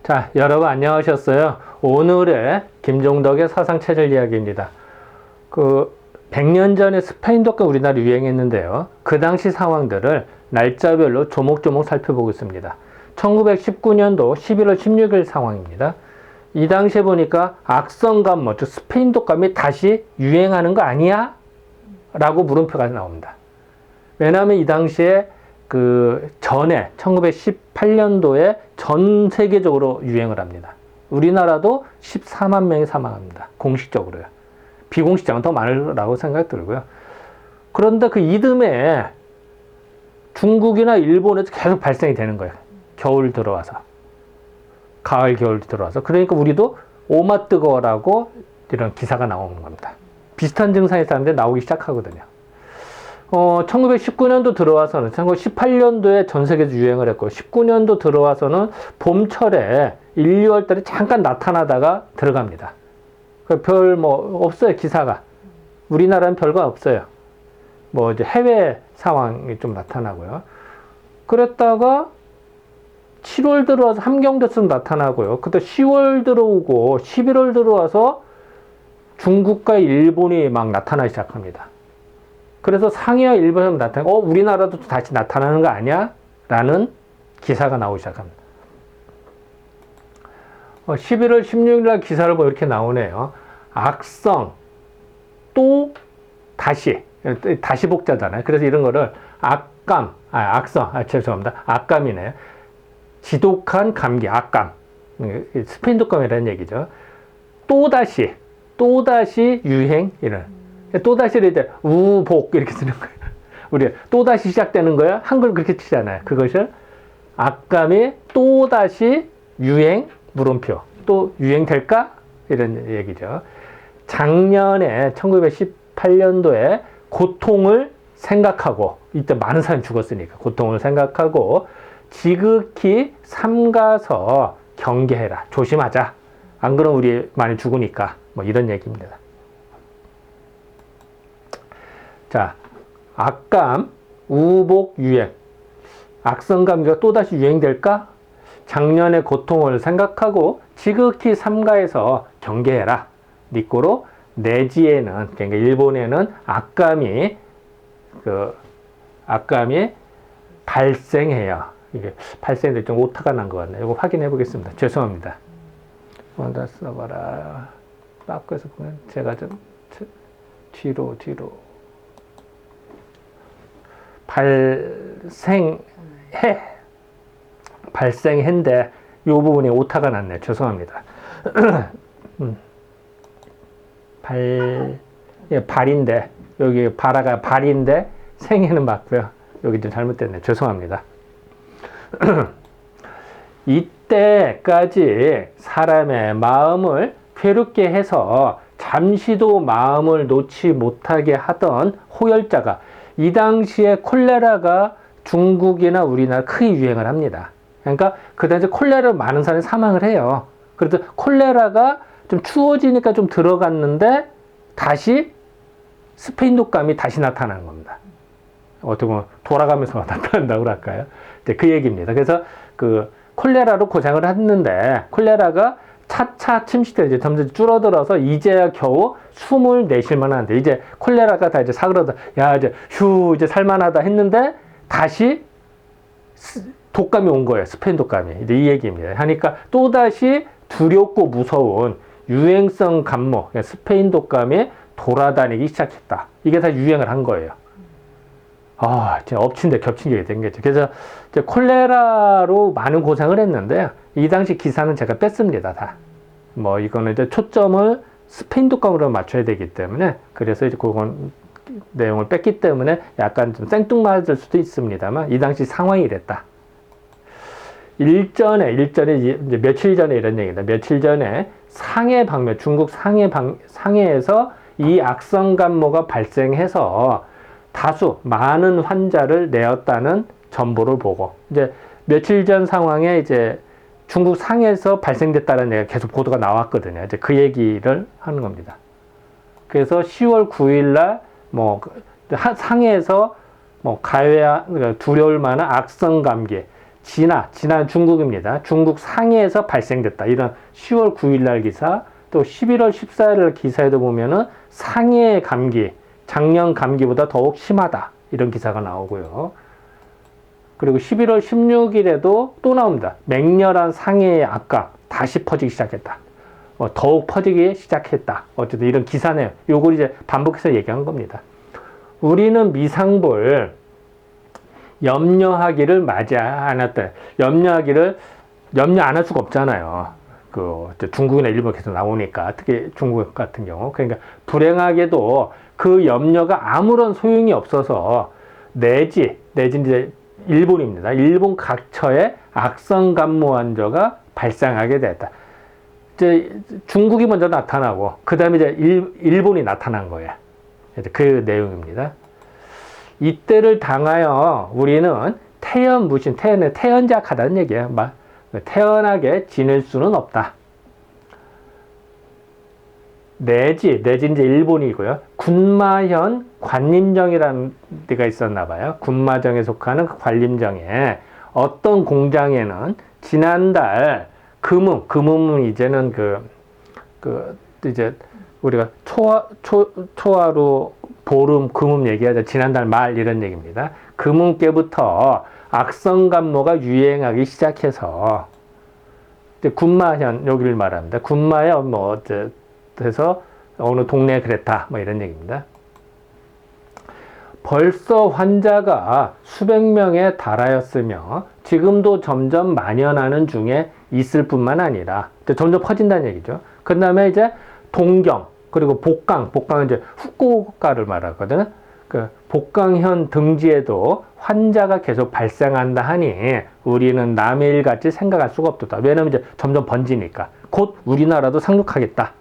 자, 여러분 안녕하셨어요? 오늘의 김종덕의 사상체질 이야기입니다. 100년 전에 스페인 독감 우리나라 유행했는데요. 그 당시 상황들을 날짜별로 조목조목 살펴보겠습니다. 1919년도 11월 16일 상황입니다. 이 당시에 보니까 악성감모, 즉 스페인 독감이 다시 유행하는 거 아니야? 라고 물음표가 나옵니다. 왜냐하면 이 당시에 전에 1918년도에 전 세계적으로 유행을 합니다. 우리나라도 14만 명이 사망합니다. 공식적으로요. 비공식적으로는 더 많으라고 생각 들고요. 그런데 그 이듬해 중국이나 일본에서 계속 발생이 되는 거예요. 겨울 들어와서. 가을, 겨울 들어와서. 그러니까 우리도 오마 뜨거워라고 이런 기사가 나오는 겁니다. 비슷한 증상이 사람들이 나오기 시작하거든요. 1919년도 들어와서는 1918년도에 전 세계에서 유행을 했고 19년도 들어와서는 봄철에 1, 2월 달에 잠깐 나타나다가 들어갑니다. 별 없어요, 기사가. 우리나라는 별거 없어요. 이제 해외 상황이 좀 나타나고요. 그랬다가 7월 들어와서 함경도성 나타나고요. 그때 10월 들어오고 11월 들어와서 중국과 일본이 막 나타나기 시작합니다. 그래서 상해와 일본에서 나타나고 우리나라도 다시 나타나는 거 아니야? 라는 기사가 나오기 시작합니다. 11월 16일 날 기사를 보면 이렇게 나오네요. 악성 또 다시 복자잖아요. 그래서 이런 거를 죄송합니다. 악감이네요. 지독한 감기, 악감. 스페인 독감이라는 얘기죠. 또다시 유행, 이런. 또다시를 이제 우복 이렇게 쓰는 거예요. 우리 또다시 시작되는 거야. 한글 그렇게 치잖아요. 그것을 악감이 또다시 유행, 물음표. 또 유행될까? 이런 얘기죠. 작년에 1918년도에 고통을 생각하고, 이때 많은 사람이 죽었으니까 고통을 생각하고 지극히 삼가서 경계해라. 조심하자. 안 그러면 우리 많이 죽으니까. 이런 얘기입니다. 자, 악감, 우복, 유행. 악성 감기가 또다시 유행될까? 작년의 고통을 생각하고 지극히 삼가해서 경계해라. 니꼬로 내지에는, 그러니까 일본에는 악감이 발생해요. 이게 발생될 좀 오타가 난 것 같네요. 이거 확인해 보겠습니다. 죄송합니다. 먼저 써봐라. 바꿔서 보면 제가 좀 뒤로. 발생했는데 이 부분에 오타가 났네. 죄송합니다. 발인데 여기 바라가 발인데 생에는 맞고요. 여기 좀 잘못됐네. 죄송합니다. 이때까지 사람의 마음을 괴롭게 해서 잠시도 마음을 놓지 못하게 하던 호열자가, 이 당시에 콜레라가 중국이나 우리나라 크게 유행을 합니다. 그러니까 그 당시에 콜레라로 많은 사람이 사망을 해요. 그래서 콜레라가 좀 추워지니까 좀 들어갔는데 다시 스페인 독감이 다시 나타나는 겁니다. 어떻게 보면 돌아가면서 나타난다고 할까요? 이제 그 얘기입니다. 그래서 콜레라로 고생을 했는데 콜레라가 차차 침식돼 이제 점점 줄어들어서 이제야 겨우 숨을 내쉴 만한데, 이제 콜레라가 다 이제 사그러다, 이제 살만하다 했는데 다시 독감이 온 거예요. 스페인 독감이. 이제 이 얘기입니다. 하니까 또다시 두렵고 무서운 유행성 감모, 스페인 독감이 돌아다니기 시작했다. 이게 다 유행을 한 거예요. 진짜 엎친 데 겹친 게 된 거죠. 그래서 이제 콜레라로 많은 고생을 했는데, 이 당시 기사는 제가 뺐습니다, 다. 이거는 이제 초점을 스페인 독감으로 맞춰야 되기 때문에, 그래서 이제 그건 내용을 뺐기 때문에 약간 좀 생뚱맞을 수도 있습니다만, 이 당시 상황이 이랬다. 일전에 이제 며칠 전에 이런 얘기입니다. 며칠 전에 중국 상해에서 이 악성 감모가 발생해서 다수 많은 환자를 내었다는 정보를 보고, 이제 며칠 전 상황에 이제 중국 상해에서 발생됐다는 얘기가 계속 보도가 나왔거든요. 이제 그 얘기를 하는 겁니다. 그래서 10월 9일 날 상해에서 가해야 두려울 만한 악성 감기, 지난 중국입니다. 중국 상해에서 발생됐다. 이런 10월 9일 날 기사, 또 11월 14일 날 기사에도 보면은 상해 감기, 작년 감기보다 더욱 심하다. 이런 기사가 나오고요. 그리고 11월 16일에도 또 나옵니다. 맹렬한 상해의 악감, 다시 퍼지기 시작했다. 더욱 퍼지기 시작했다. 어쨌든 이런 기사네요. 요걸 이제 반복해서 얘기한 겁니다. 우리는 미상볼 염려하기를 맞이 않았다. 염려 안 할 수가 없잖아요. 중국이나 일본 계속 나오니까, 특히 중국 같은 경우. 그러니까 불행하게도 그 염려가 아무런 소용이 없어서 내지 이제 일본입니다. 일본 각처에 악성 간무 환자가 발생하게 됐다. 이제 중국이 먼저 나타나고, 그 다음에 이제 일본이 나타난 거예요. 그 내용입니다. 이때를 당하여 우리는 태연작하다는 얘기예요. 태연하게 지낼 수는 없다. 내지 이제 일본이고요. 군마현 관림정이라는 데가 있었나 봐요. 군마정에 속하는 그 관림정에 어떤 공장에는 지난달 금음은 이제는 이제 우리가 초하루 보름 금음 얘기하자. 지난달 말 이런 얘기입니다. 금음께부터 악성감모가 유행하기 시작해서 이제 군마현 여기를 말합니다. 군마에 그래서 어느 동네에 그랬다. 이런 얘기입니다. 벌써 환자가 수백 명에 달하였으며 지금도 점점 만연하는 중에 있을 뿐만 아니라 점점 퍼진다는 얘기죠. 그 다음에 이제 동경 그리고 복강은 이제 후쿠오카를 말하거든요. 그 복강현 등지에도 환자가 계속 발생한다 하니 우리는 남의 일 같이 생각할 수가 없다. 왜냐하면 이제 점점 번지니까 곧 우리나라도 상륙하겠다.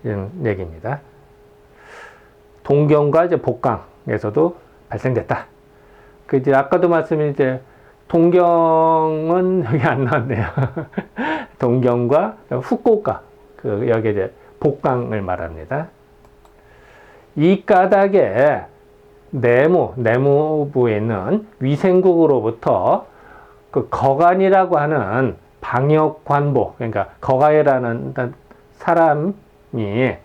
이런 얘기입니다. 동경과 이제 복강에서도 발생됐다. 이제 아까도 말씀이 이제 동경은 여기 안 나왔네요. 동경과 후쿠오카 여기 이제 복강을 말합니다. 이 까닭에 내무부에 있는 위생국으로부터 거간이라고 하는 방역관보, 그러니까 거간이라는 사람이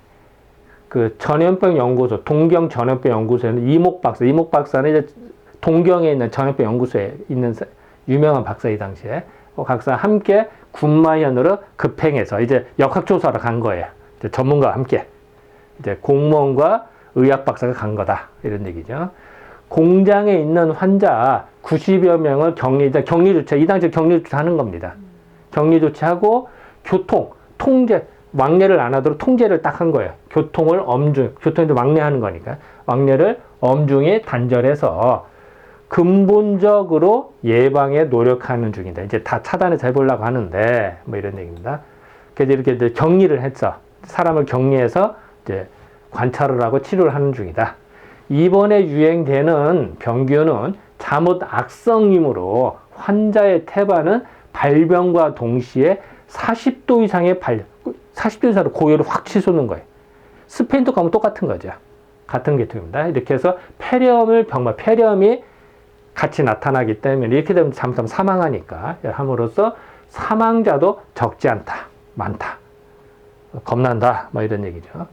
전염병 연구소, 동경 전염병 연구소에는 이목 박사는 이제 동경에 있는 전염병 연구소에 있는 유명한 박사, 이 당시에 박사와 함께 군마현으로 급행해서 이제 역학조사로 간 거예요. 이제 전문가와 함께 이제 공무원과 의학 박사가 간 거다, 이런 얘기죠. 공장에 있는 환자 90여 명을 격리 조치, 이 당시에 격리 조치하는 겁니다. 격리 조치하고 통제, 왕래를 안 하도록 통제를 딱 한 거예요. 교통에도 왕래하는 거니까 왕래를 엄중히 단절해서 근본적으로 예방에 노력하는 중이다. 이제 다 차단해서 해보려고 하는데 이런 얘기입니다. 그래서 이렇게 이제 격리를 했어. 사람을 격리해서 이제 관찰을 하고 치료를 하는 중이다. 이번에 유행되는 병균은 잠옷 악성이므로 환자의 태반은 발병과 동시에 40도 이상의 40도 이상으로 고열을 확 치솟는 거예요. 스페인도 가면 똑같은 거죠. 같은 계통입니다. 이렇게 해서 폐렴이 같이 나타나기 때문에 이렇게 되면 잠깐 사망하니까 함으로써 사망자도 적지 않다. 많다. 겁난다. 이런 얘기죠.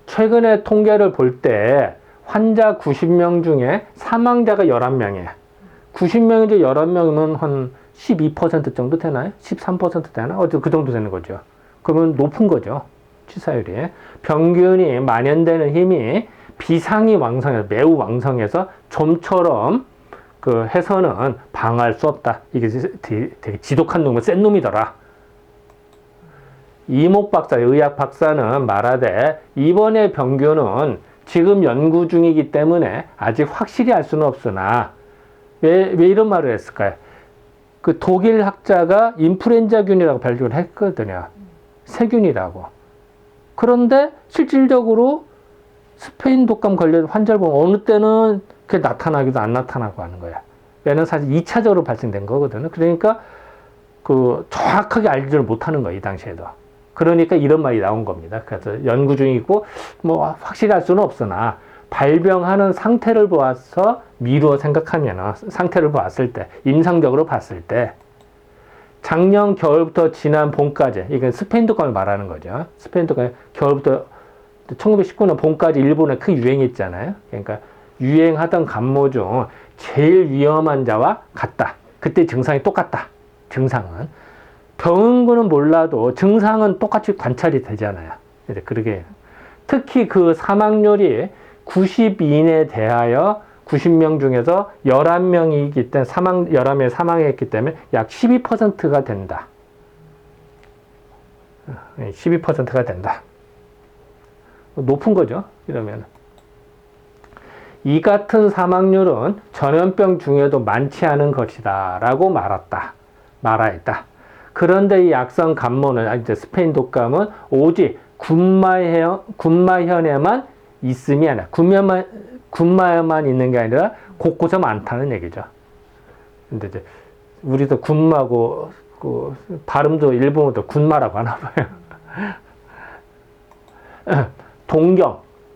최근에 통계를 볼 때 환자 90명 중에 사망자가 11명이에요. 90명 중에 11명이면 한 12% 정도 되나요? 13% 되나? 그 정도 되는 거죠. 그러면 높은 거죠. 치사율이. 병균이 만연되는 힘이 비상이 매우 왕성해서 좀처럼 해서는 방어할 수 없다. 이게 되게 지독한 놈은 센 놈이더라. 이목 박사, 의학 박사는 말하되 이번의 병균은 지금 연구 중이기 때문에 아직 확실히 알 수는 없으나 왜 이런 말을 했을까요? 독일 학자가 인플루엔자균이라고 발견을 했거든요. 세균이라고. 그런데 실질적으로 스페인 독감 걸린 환자를 보면 어느 때는 그게 나타나기도 안 나타나고 하는 거야. 왜냐면 사실 2차적으로 발생된 거거든요. 그러니까 정확하게 알지를 못하는 거야, 이 당시에도. 그러니까 이런 말이 나온 겁니다. 그래서 연구 중이고 확실히 알 수는 없으나 발병하는 상태를 보아서 미루어 생각하면 상태를 봤을 때, 임상적으로 봤을 때 작년 겨울부터 지난 봄까지, 이건 스페인 독감을 말하는 거죠. 스페인 독감이 겨울부터 1919년 봄까지 일본에 큰 유행이 있잖아요. 그러니까 유행하던 감모 중 제일 위험한 자와 같다. 그때 증상이 똑같다. 증상은. 병원군은 몰라도 증상은 똑같이 관찰이 되잖아요. 이제 그러게. 특히 그 사망률이 92인에 대하여 90명 중에서 11명이기 때문에 11명이 사망했기 때문에 약 12%가 된다. 12%가 된다. 높은 거죠. 이러면. 이 같은 사망률은 전염병 중에도 많지 않은 것이다. 라고 말하였다. 그런데 이 악성 감모는, 이제 스페인 독감은 오직 군마현에만 있음이 아니라, 군마에만 있는 게 아니라 곳곳에 많다는 얘기죠. 근데 이제 우리도 군마고 그 발음도 일본어도 군마라고 하나 봐요.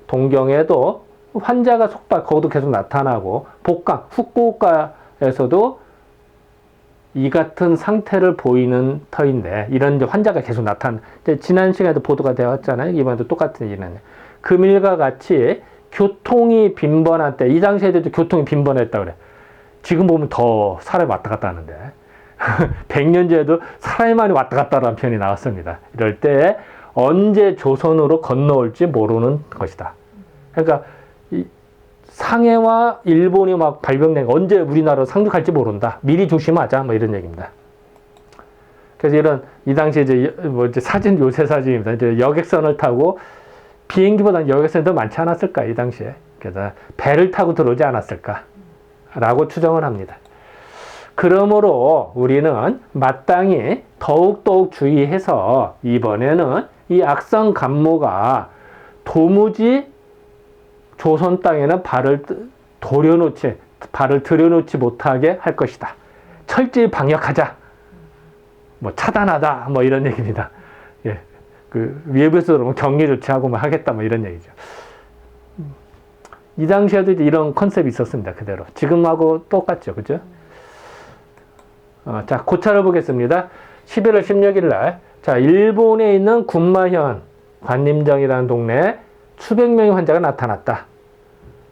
동경에도 환자가 거기도 계속 나타나고, 복강, 후쿠오카에서도 이 같은 상태를 보이는 터인데, 이런 이제 환자가 계속 지난 시간에도 보도가 되었잖아요. 이번에도 똑같은 일은. 금일과 같이 교통이 빈번한 때, 이 당시에도 교통이 빈번했다 그래. 지금 보면 더 사람이 왔다 갔다 하는데. 100년 전에도 사람이 많이 왔다 갔다 하는 표현이 나왔습니다. 이럴 때 언제 조선으로 건너올지 모르는 것이다. 그러니까 상해와 일본이 막 발병된 거, 언제 우리나라로 상륙할지 모른다. 미리 조심하자. 뭐 이런 얘기입니다. 그래서 이 당시에 이제 사진, 요새 사진입니다. 이제 여객선을 타고, 비행기보다는 여객선이 더 많지 않았을까, 이 당시에. 그래서 배를 타고 들어오지 않았을까 라고 추정을 합니다. 그러므로 우리는 마땅히 더욱더욱 주의해서 이번에는 이 악성 감모가 도무지 조선 땅에는 발을 들여놓지 못하게 할 것이다. 철저히 방역하자. 뭐 차단하다. 뭐 이런 얘기입니다. 예. 외부에서 그러면 격리 조치하고 뭐 하겠다. 뭐 이런 얘기죠. 이 당시에도 이제 이런 컨셉이 있었습니다. 그대로. 지금하고 똑같죠. 그죠? 자, 고차를 보겠습니다. 11월 16일 날. 자, 일본에 있는 군마현 관림정이라는 동네에 수백 명의 환자가 나타났다.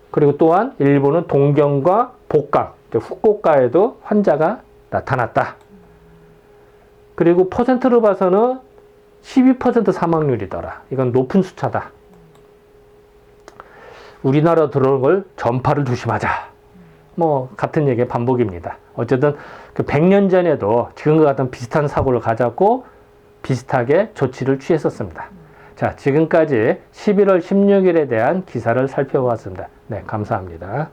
그리고 또한 일본은 동경과 복강, 후쿠오카에도 환자가 나타났다. 그리고 퍼센트로 봐서는 12% 사망률이더라. 이건 높은 숫자다. 우리나라 들어오는 걸 전파를 조심하자. 뭐 같은 얘기의 반복입니다. 어쨌든 그 100년 전에도 지금과 같은 비슷한 사고를 가졌고 비슷하게 조치를 취했었습니다. 자, 지금까지 11월 16일에 대한 기사를 살펴보았습니다. 네, 감사합니다.